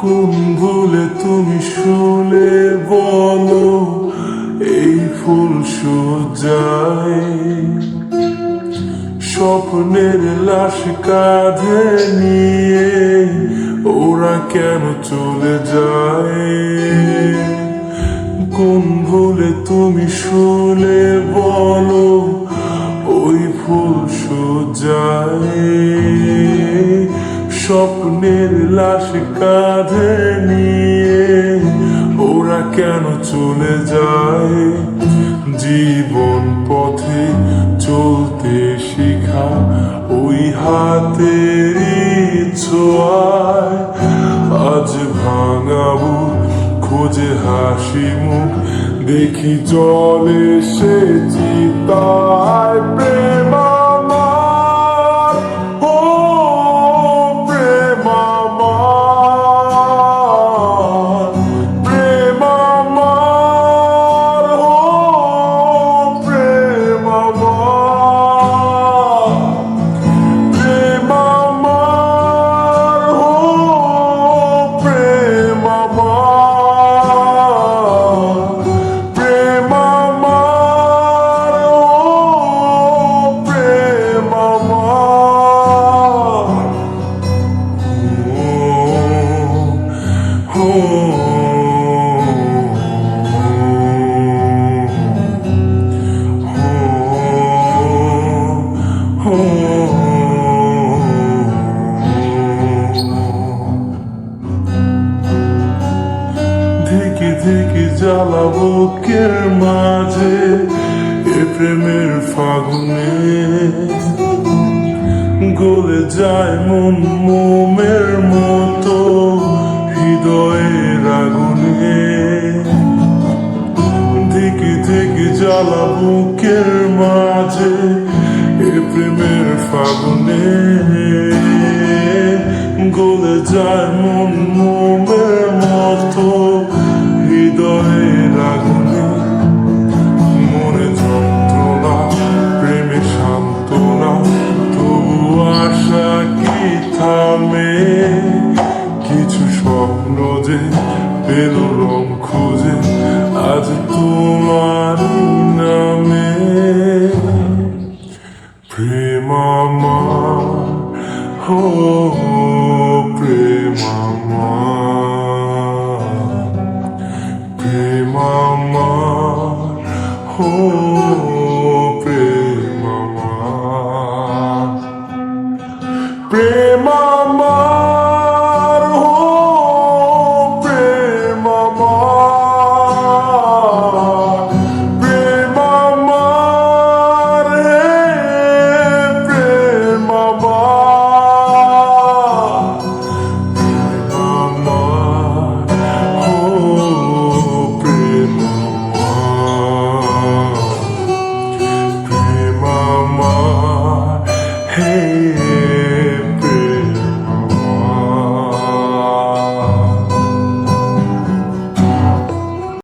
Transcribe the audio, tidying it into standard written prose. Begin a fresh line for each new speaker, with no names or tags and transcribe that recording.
কোন ভুলে তুমি শুলে বলো এই ফুল সজ্জায় স্বপ্নের লাশ কাঁধে নিয়ে ওরা কেন চলে যায়? কোন ভুলে তুমি শুলে বলো ওই ফুল সজ্জায় স্বপ্নের লাশ কাঁধে নিয়ে ওরা কেন চলে যায়? জীবন পথে চলতে শিখা ওই হাতেরই ছোঁয়ায় আজ ভাঙাবো খোঁজে হাসি মুখ দেখি জলে সে চিতায় প্রেম আমার, ও প্রেম আমার, প্রেম আমার, ও প্রেম আমার, প্রেম আমার, ও প্রেম আমার, প্রেম আমার, ও প্রেম ধিকি ধিকি জ্বালা বুকের মাঝে এ প্রেমের ফাগুনে গলে যায় মন মোমের মতো হৃদয়ের আগুনে। ধিকি ধিকি জ্বালা বুকের মাঝে এ প্রেমের ফাগুনে গলে যায় মন মোমের মতো হৃদয়ের আগুনে। মনে যন্ত্রণা প্রেমে সান্ত্বনা তবু আশা কি থামে? কিছু স্বপ্ন যে পেল রং খুঁজে আজ তোমার নামে। প্রেম আমার, ও প্রেম আমার, প্রেম আমার, ও প্রেম আমার, প্রেম আমার, ও প্রেম আমার, প্রেম আমার, হে প্রেম আমার, প্রেম আমার, ও প্রেম আমার, প্রেম আমার, হে